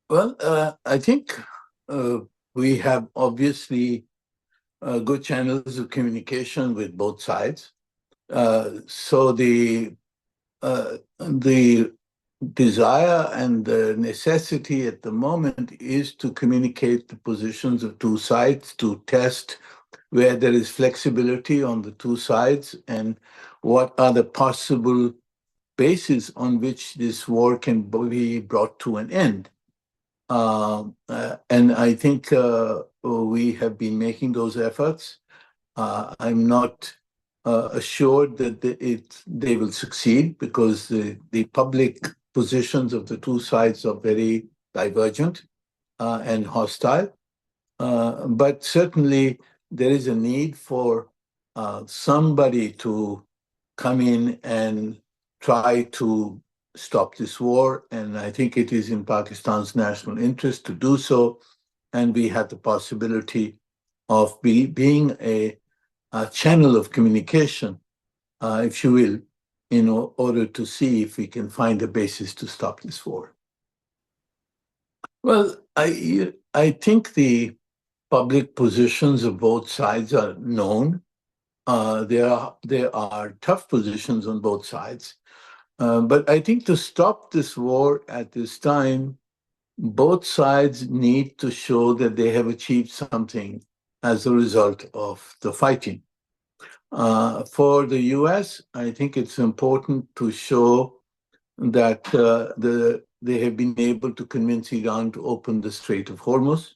Well, I think uh, we have obviously good channels of communication with both sides. So the desire and the necessity at the moment is to communicate the positions of two sides, to test where there is flexibility on the two sides and what are the possible bases on which this war can be brought to an end. And I think we have been making those efforts. I'm not assured that they will succeed because the public positions of the two sides are very divergent and hostile. But certainly there is a need for somebody to come in and try to stop this war. And I think it is in Pakistan's national interest to do so. And we have the possibility of being a channel of communication, if you will, in order to see if we can find a basis to stop this war. Well, I think the public positions of both sides are known. There are tough positions on both sides. But I think to stop this war at this time, both sides need to show that they have achieved something as a result of the fighting. For the US, I think it's important to show that they have been able to convince Iran to open the Strait of Hormuz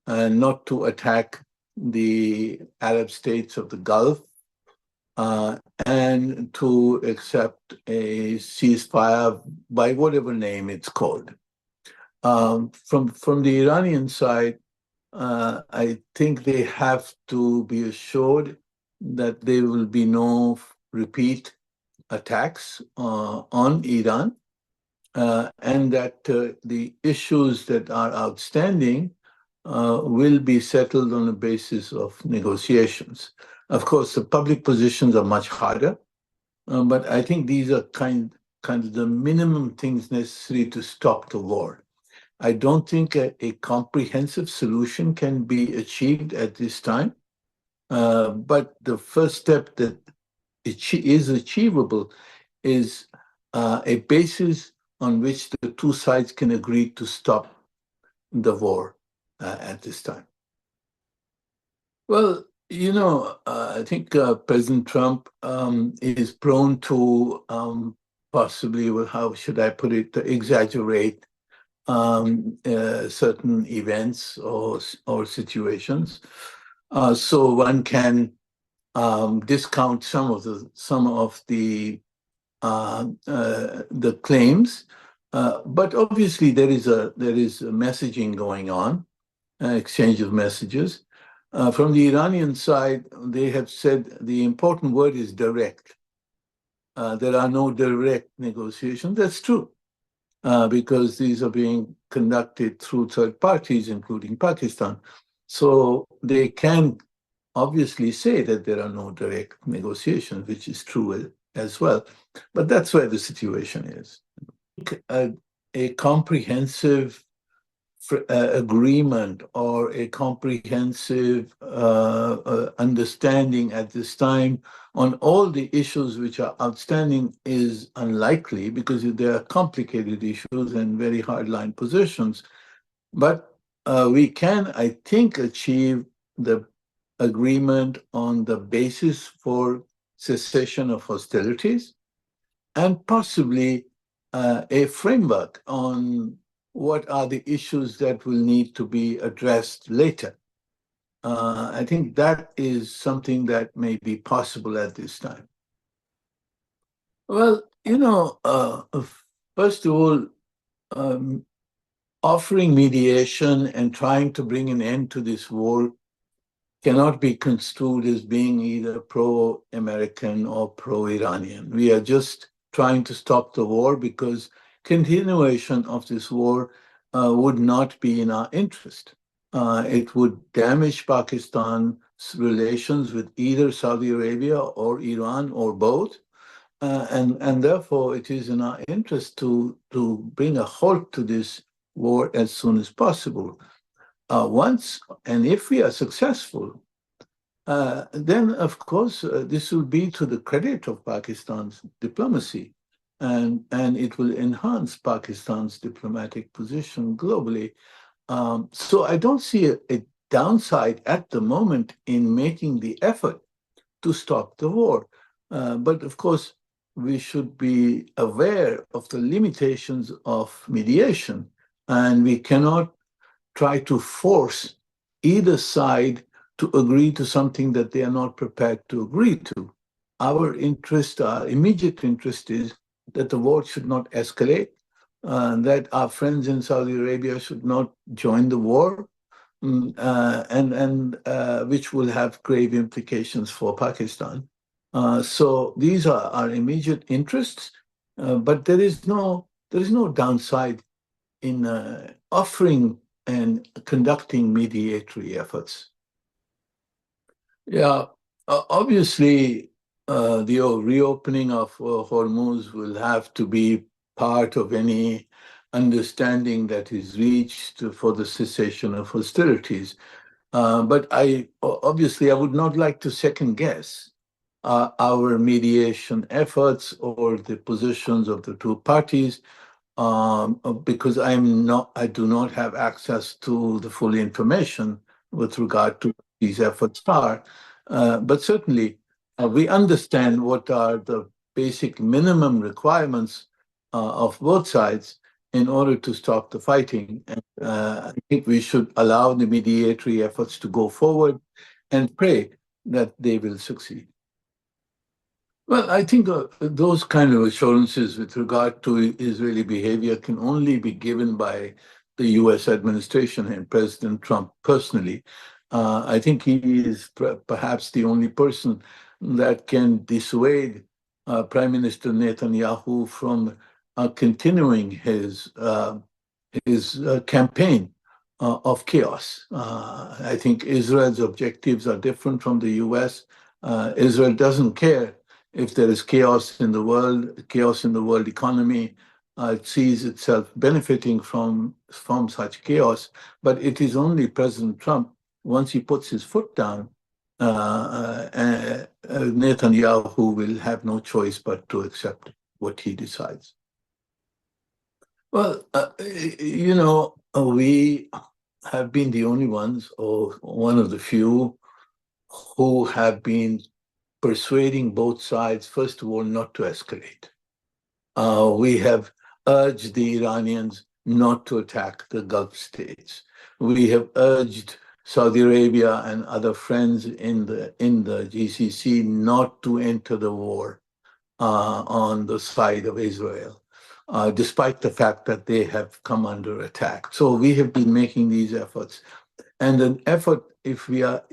and not to attack the Arab states of the Gulf, and to accept a ceasefire by whatever name it's called. From the Iranian side, I think they have to be assured that there will be no repeat attacks on Iran, and that the issues that are outstanding will be settled on the basis of negotiations. Of course, the public positions are much harder, but I think these are kind of the minimum things necessary to stop the war. I don't think a comprehensive solution can be achieved at this time, but the first step that is achievable is a basis on which the two sides can agree to stop the war at this time. Well, I think President Trump is prone to possibly, well, how should I put it, to exaggerate certain events or situations. So one can discount some of the claims, but obviously there is a messaging going on, exchange of messages. From the Iranian side, they have said the important word is direct. There are no direct negotiations. That's true, because these are being conducted through third parties, including Pakistan. So they can obviously say that there are no direct negotiations, which is true as well. But that's where the situation is. A comprehensive agreement or a comprehensive understanding at this time on all the issues which are outstanding is unlikely because they are complicated issues and very hardline positions. But we can, I think, achieve the agreement on the basis for cessation of hostilities and possibly a framework on what are the issues that will need to be addressed later. I think that is something that may be possible at this time. Well, first of all, um, offering mediation and trying to bring an end to this war cannot be construed as being either pro-American or pro-Iranian. We are just trying to stop the war because continuation of this war would not be in our interest. It would damage Pakistan's relations with either Saudi Arabia or Iran or both. And therefore, it is in our interest to bring a halt to this war as soon as possible. Once, and if we are successful, then, of course, this will be to the credit of Pakistan's diplomacy, and it will enhance Pakistan's diplomatic position globally. So I don't see a downside at the moment in making the effort to stop the war. But of course, we should be aware of the limitations of mediation, and we cannot try to force either side to agree to something that they are not prepared to agree to. Our interest, our immediate interest is that the war should not escalate, that our friends in Saudi Arabia should not join the war, and which will have grave implications for Pakistan. So these are our immediate interests, but there is no downside in offering and conducting mediatory efforts. Yeah, obviously, the reopening of Hormuz will have to be part of any understanding that is reached for the cessation of hostilities. But obviously, I would not like to second guess our mediation efforts or the positions of the two parties, because I do not have access to the full information with regard to what these efforts are. But certainly, we understand what are the basic minimum requirements of both sides in order to stop the fighting. And I think we should allow the mediatory efforts to go forward and pray that they will succeed. Well, I think those kind of assurances with regard to Israeli behavior can only be given by the U.S. administration and President Trump personally. I think he is perhaps the only person that can dissuade Prime Minister Netanyahu from continuing his campaign of chaos. I think Israel's objectives are different from the U.S. Israel doesn't care if there is chaos in the world economy. It sees itself benefiting from such chaos, but it is only President Trump, once he puts his foot down, Netanyahu will have no choice but to accept what he decides. Well, we have been the only ones, or one of the few, who have been persuading both sides, first of all, not to escalate. We have urged the Iranians not to attack the Gulf states. We have urged Saudi Arabia and other friends in the GCC not to enter the war on the side of Israel, despite the fact that they have come under attack. So we have been making these efforts. And an effort, if we are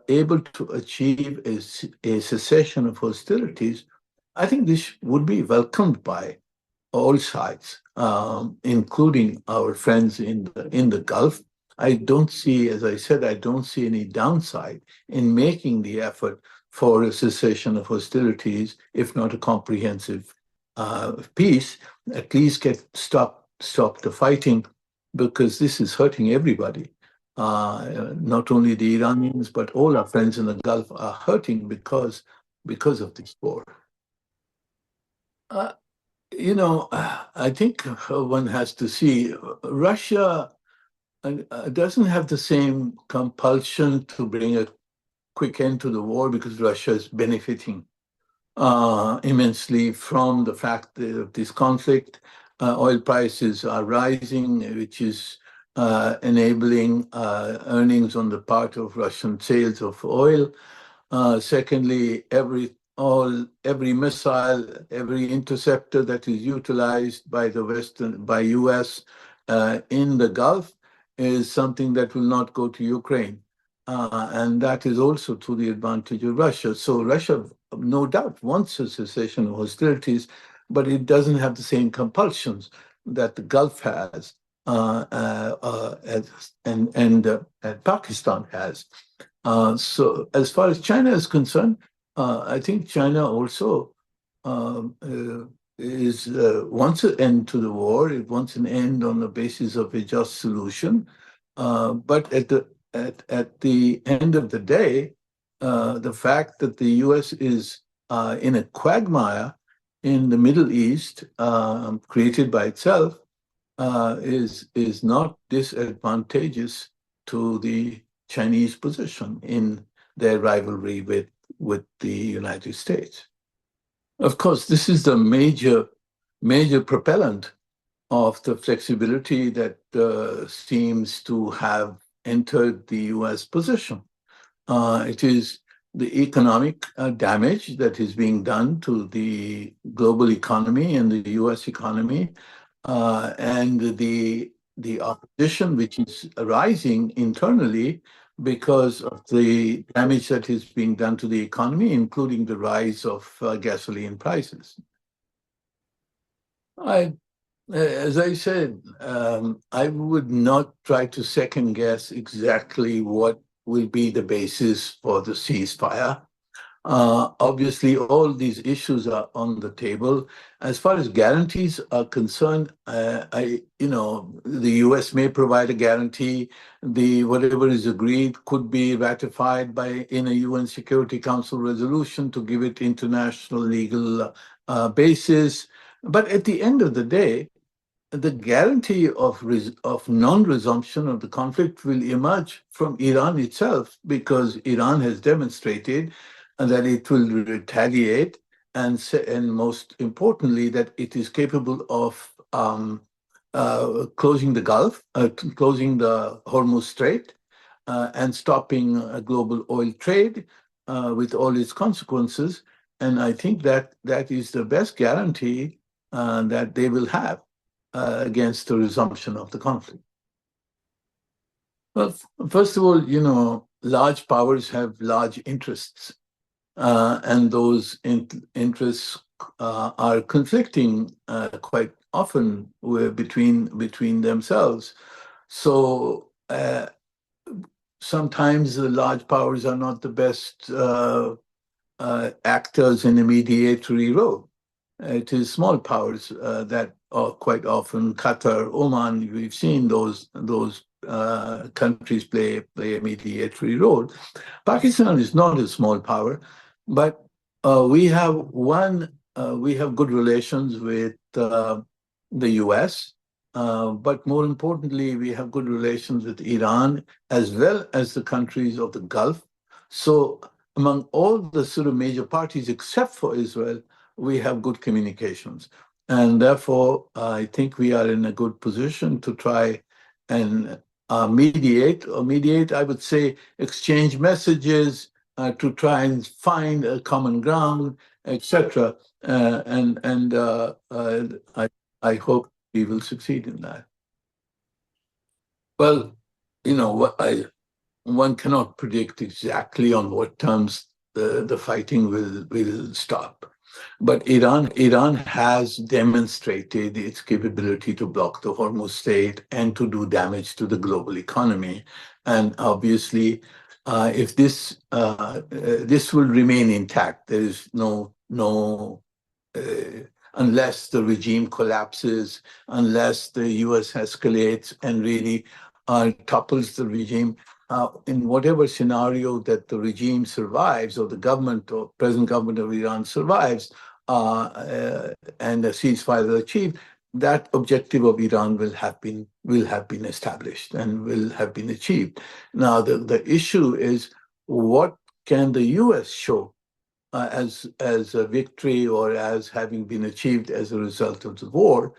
able to achieve a cessation of hostilities, I think this would be welcomed by all sides, including our friends in the Gulf. I don't see, as I said, I don't see any downside in making the effort for a cessation of hostilities, if not a comprehensive peace. At least stop the fighting, because this is hurting everybody. Not only the Iranians, but all our friends in the Gulf are hurting because of this war. I think one has to see Russia doesn't have the same compulsion to bring a quick end to the war, because Russia is benefiting immensely from the fact of this conflict. Oil prices are rising, which is enabling earnings on the part of Russian sales of oil. Secondly, every missile, every interceptor that is utilized by US in the Gulf is something that will not go to Ukraine. And that is also to the advantage of Russia. So Russia, no doubt, wants a cessation of hostilities, but it doesn't have the same compulsions that the Gulf has and Pakistan has. So as far as China is concerned, I think China also wants an end to the war. It wants an end on the basis of a just solution. But at the end of the day, the fact that the U.S. is in a quagmire in the Middle East, created by itself, is not disadvantageous to the Chinese position in their rivalry with the United States. Of course, this is the major propellant of the flexibility that seems to have entered the U.S. position. It is the economic damage that is being done to the global economy and the U.S. economy, and the opposition which is arising internally because of the damage that is being done to the economy, including the rise of gasoline prices. As I said, I would not try to second guess exactly what will be the basis for the ceasefire. Obviously, all these issues are on the table. As far as guarantees are concerned, the U.S. may provide a guarantee. Whatever is agreed could be ratified in a UN Security Council resolution to give it international legal basis. But at the end of the day, the guarantee of non-resumption of the conflict will emerge from Iran itself, because Iran has demonstrated that it will retaliate, and most importantly, that it is capable of closing the Gulf, closing the Hormuz Strait, and stopping global oil trade with all its consequences. And I think that is the best guarantee that they will have against the resumption of the conflict. Well, first of all, large powers have large interests, and those interests are conflicting quite often between themselves. So sometimes the large powers are not the best actors in a mediatory role. It is small powers that are quite often Qatar, Oman. We've seen those countries play a mediatory role. Pakistan is not a small power, but we have good relations with the U.S., but more importantly, we have good relations with Iran as well as the countries of the Gulf. So among all the sort of major parties, except for Israel, we have good communications. And therefore, I think we are in a good position to try and mediate, I would say, exchange messages, to try and find a common ground, etc. I hope we will succeed in that. Well, one cannot predict exactly on what terms the fighting will stop. But Iran has demonstrated its capability to block the Hormuz Strait and to do damage to the global economy. And obviously, if this will remain intact, there is no unless the regime collapses, unless the U.S. escalates and really topples the regime. In whatever scenario that the regime survives, or the government or present government of Iran survives, and a ceasefire is achieved, that objective of Iran will have been established and will have been achieved. Now, the issue is, what can the U.S. show as a victory, or as having been achieved as a result of the war?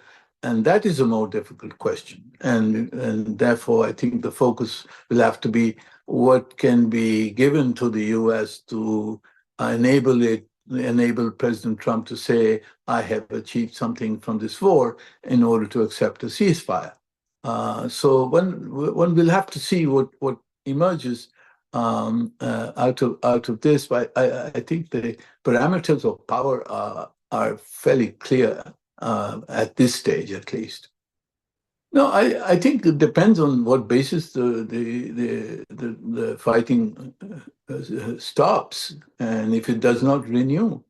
And that is a more difficult question. And therefore, I think the focus will have to be what can be given to the U.S. to enable President Trump to say, I have achieved something from this war, in order to accept a ceasefire. So one will have to see what emerges out of this. But I think the parameters of power are fairly clear. At this stage, at least. No, I think it depends on what basis the fighting stops, and if it does not renew.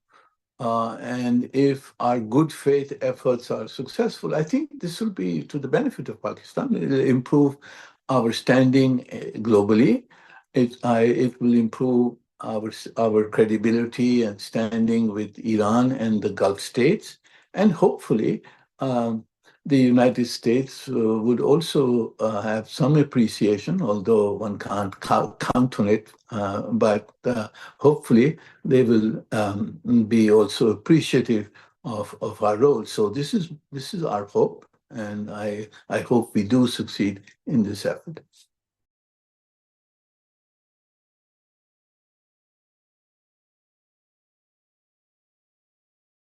And if our good faith efforts are successful, I think this will be to the benefit of Pakistan. It will improve our standing globally. It will improve our credibility and standing with Iran and the Gulf states. And hopefully, um, the United States would also have some appreciation, although one can't count on it. But hopefully, they will be also appreciative of our role. So this is our hope, and I hope we do succeed in this effort.